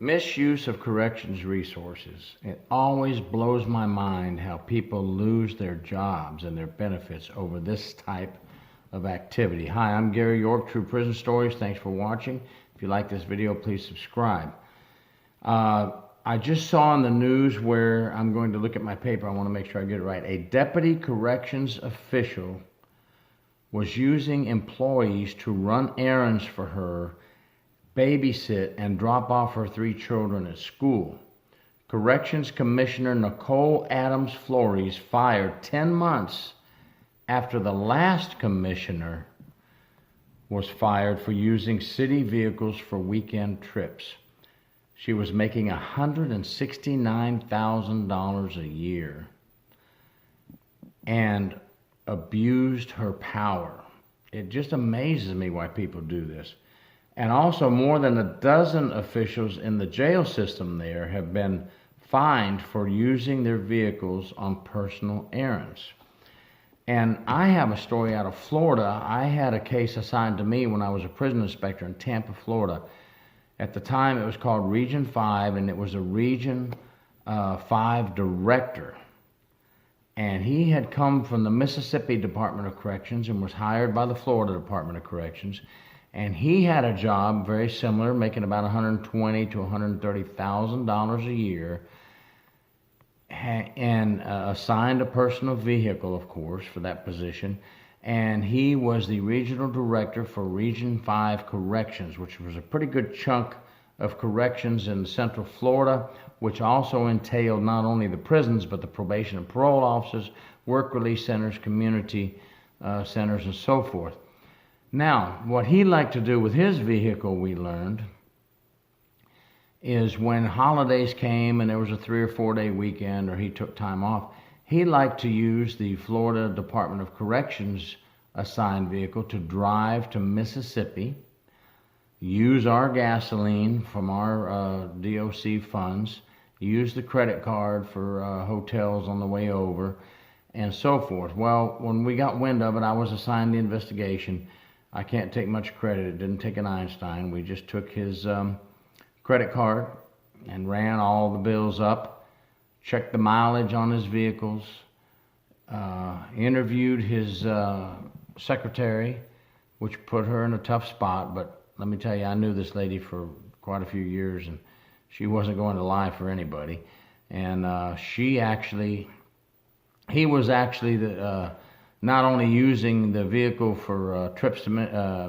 Misuse of corrections resources. It always blows my mind how people lose their jobs and their benefits over this type of activity. Hi, I'm Gary York, True Prison Stories. Thanks for watching. If you like this video, please subscribe. I just saw in the news where I'm going to look at my paper. I want to make sure I get it right. A deputy corrections official was using employees to run errands for her, babysit, and drop off her 3 children at school. Corrections Commissioner Nicole Adams Flores fired 10 months after the last commissioner was fired for using city vehicles for weekend trips. She was making $169,000 a year and abused her power. It just amazes me why people do this. And also, more than a dozen officials in the jail system there have been fined for using their vehicles on personal errands. And I have a story out of Florida. I had a case assigned to me when I was a prison inspector in Tampa, Florida. At the time, it was called Region 5, and it was a Region 5 director. And he had come from the Mississippi Department of Corrections and was hired by the Florida Department of Corrections. And he had a job very similar, making about $120,000 to $130,000 a year, and assigned a personal vehicle, of course, for that position. And he was the regional director for Region 5 Corrections, which was a pretty good chunk of corrections in Central Florida, which also entailed not only the prisons, but the probation and parole offices, work release centers, community centers, and so forth. Now, what he liked to do with his vehicle, we learned, is when holidays came and there was a 3 or 4 day weekend, or he took time off, he liked to use the Florida Department of Corrections assigned vehicle to drive to Mississippi, use our gasoline from our DOC funds, use the credit card for hotels on the way over, and so forth. Well, when we got wind of it, I was assigned the investigation. I can't take much credit. It didn't take an Einstein. We just took his credit card and ran all the bills up, checked the mileage on his vehicles, interviewed his secretary, which put her in a tough spot. But let me tell you, I knew this lady for quite a few years, and she wasn't going to lie for anybody. And he was actually not only using the vehicle for trips to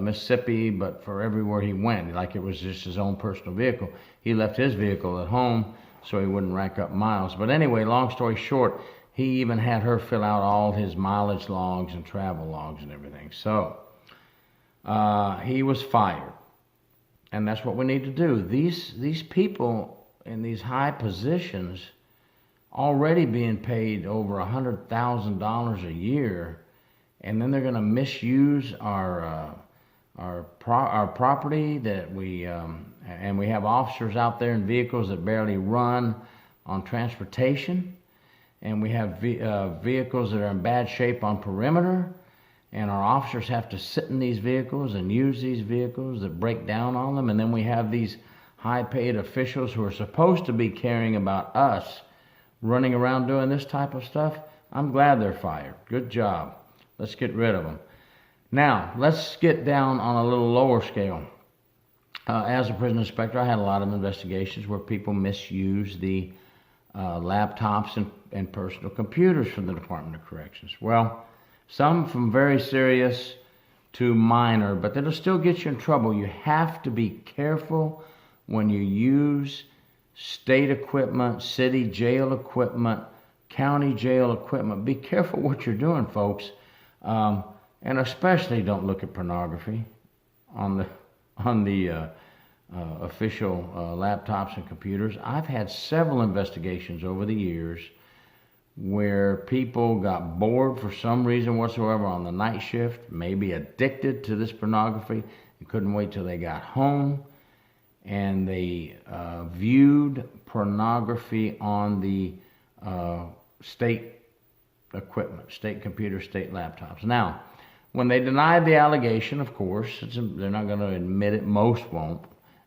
Mississippi, but for everywhere he went, like it was just his own personal vehicle. He left his vehicle at home so he wouldn't rack up miles. But anyway, long story short, he even had her fill out all his mileage logs and travel logs and everything. So he was fired. And that's what we need to do. These people in these high positions already being paid over $100,000 a year, and then they're going to misuse our property that and we have officers out there in vehicles that barely run on transportation, and we have vehicles that are in bad shape on perimeter, and our officers have to sit in these vehicles and use these vehicles that break down on them. And then we have these high-paid officials who are supposed to be caring about us running around doing this type of stuff. I'm glad they're fired. Good job. Let's get rid of them. Now, let's get down on a little lower scale. As a prison inspector, I had a lot of investigations where people misuse the laptops and personal computers from the Department of Corrections. Well, some from very serious to minor, but that'll still get you in trouble. You have to be careful when you use state equipment, city jail equipment, county jail equipment. Be careful what you're doing, folks. And especially don't look at pornography on the official laptops and computers. I've had several investigations over the years where people got bored for some reason whatsoever on the night shift, maybe addicted to this pornography, and couldn't wait till they got home, and they viewed pornography on the state equipment, state computers, state laptops. Now, when they denied the allegation, of course, they're not going to admit it. Most won't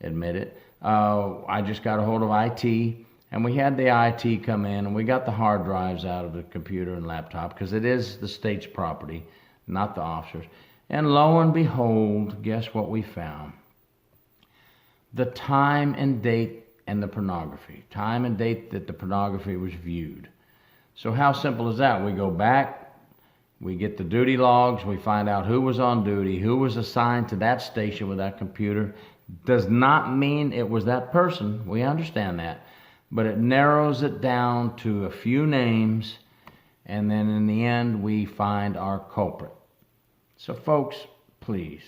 admit it. I just got a hold of IT, and we had the IT come in, and we got the hard drives out of the computer and laptop, because it is the state's property, not the officers. And lo and behold, guess what we found? The time and date and the pornography. Time and date that the pornography was viewed. So how simple is that? We go back, we get the duty logs, we find out who was on duty, who was assigned to that station with that computer. Does not mean it was that person, we understand that, but it narrows it down to a few names, and then in the end we find our culprit. So folks, please,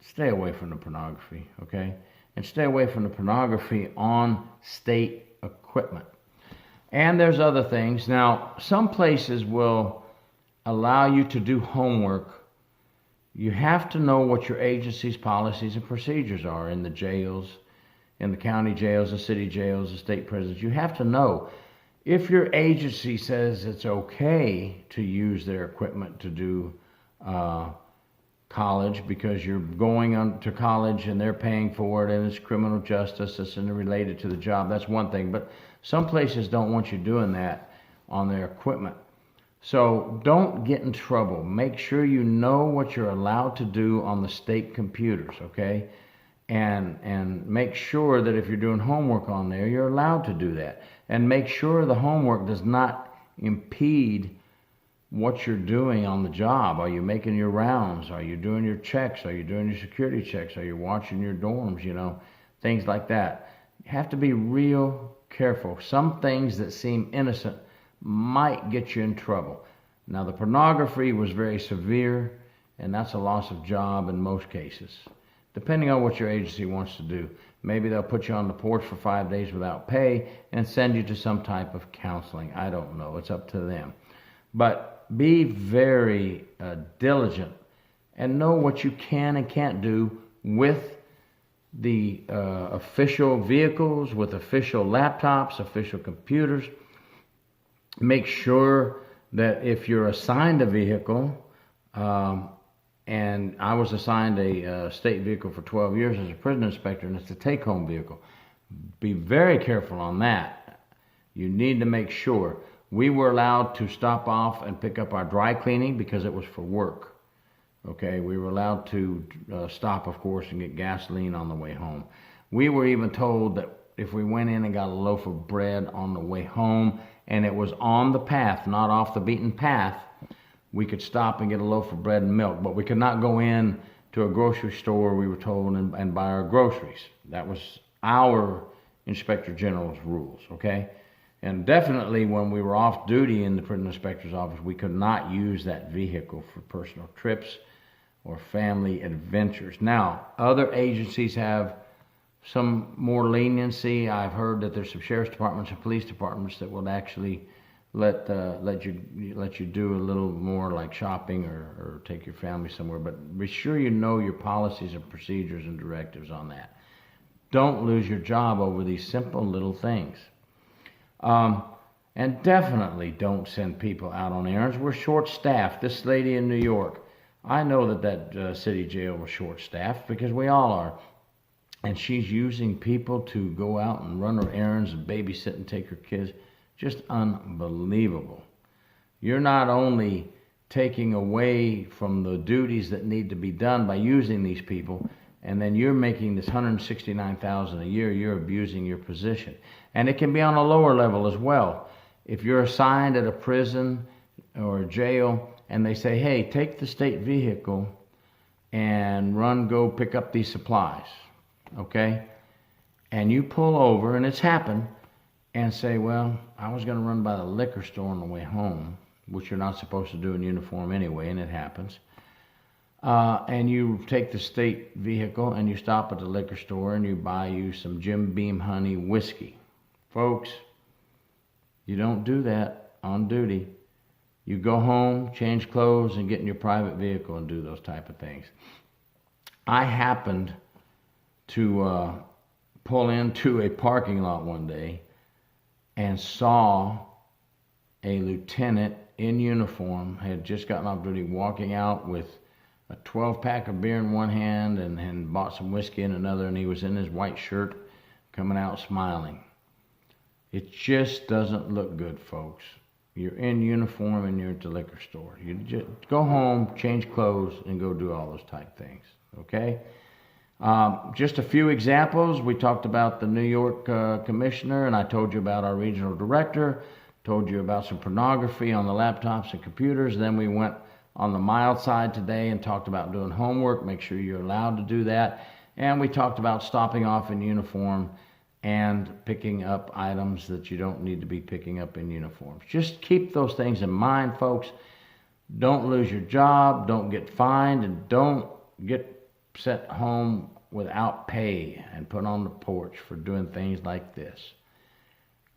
stay away from the pornography, okay? And stay away from the pornography on state equipment. And there's other things. Now, some places will allow you to do homework. You have to know what your agency's policies and procedures are in the jails, in the county jails, the city jails, the state prisons. You have to know. If your agency says it's okay to use their equipment to do college because you're going on to college and they're paying for it and it's criminal justice, it's related to the job, that's one thing. But some places don't want you doing that on their equipment. So don't get in trouble. Make sure you know what you're allowed to do on the state computers, okay? And make sure that if you're doing homework on there, you're allowed to do that. And make sure the homework does not impede what you're doing on the job. Are you making your rounds? Are you doing your checks? Are you doing your security checks? Are you watching your dorms? You know, things like that. You have to be real careful. Some things that seem innocent might get you in trouble. Now, the pornography was very severe, and that's a loss of job in most cases. Depending on what your agency wants to do. Maybe they'll put you on the porch for 5 days without pay and send you to some type of counseling. I don't know. It's up to them. But be very diligent and know what you can and can't do with the official vehicles, with official laptops, official computers. Make sure that if you're assigned a vehicle, and I was assigned a state vehicle for 12 years as a prison inspector, and it's a take-home vehicle. Be very careful on that. You need to make sure. We were allowed to stop off and pick up our dry cleaning because it was for work. Okay, we were allowed to stop, of course, and get gasoline on the way home. We were even told that if we went in and got a loaf of bread on the way home, and it was on the path, not off the beaten path, we could stop and get a loaf of bread and milk. But we could not go in to a grocery store, we were told, and buy our groceries. That was our Inspector General's rules, okay? And definitely when we were off duty in the prison inspector's office, we could not use that vehicle for personal trips or family adventures. Now, other agencies have some more leniency. I've heard that there's some sheriff's departments and police departments that will actually let you do a little more like shopping or take your family somewhere. But be sure you know your policies and procedures and directives on that. Don't lose your job over these simple little things. And definitely don't send people out on errands. We're short-staffed. This lady in New York, I know that city jail was short-staffed because we all are. And she's using people to go out and run her errands and babysit and take her kids. Just unbelievable. You're not only taking away from the duties that need to be done by using these people, and then you're making this $169,000 a year, you're abusing your position. And it can be on a lower level as well. If you're assigned at a prison or a jail, and they say, hey, take the state vehicle and go pick up these supplies, okay? And you pull over, and it's happened, and say, well, I was going to run by the liquor store on the way home, which you're not supposed to do in uniform anyway, and it happens. And you take the state vehicle and you stop at the liquor store and you buy you some Jim Beam Honey whiskey. Folks, you don't do that on duty. You go home, change clothes, and get in your private vehicle and do those type of things. I happened to pull into a parking lot one day and saw a lieutenant in uniform, had just gotten off duty, walking out with a 12-pack of beer in one hand and bought some whiskey in another, and he was in his white shirt, coming out smiling. It just doesn't look good, folks. You're in uniform and you're at the liquor store. You just go home, change clothes, and go do all those type things, okay? Just a few examples. We talked about the New York commissioner, and I told you about our regional director, told you about some pornography on the laptops and computers. Then we went on the mild side today and talked about doing homework. Make sure you're allowed to do that. And we talked about stopping off in uniform and picking up items that you don't need to be picking up in uniforms. Just keep those things in mind, folks. Don't lose your job, don't get fined, and don't get sent home without pay and put on the porch for doing things like this.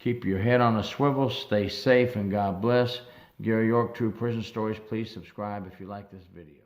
Keep your head on a swivel, stay safe, and God bless. Gary York, True Prison Stories. Please subscribe if you like this video.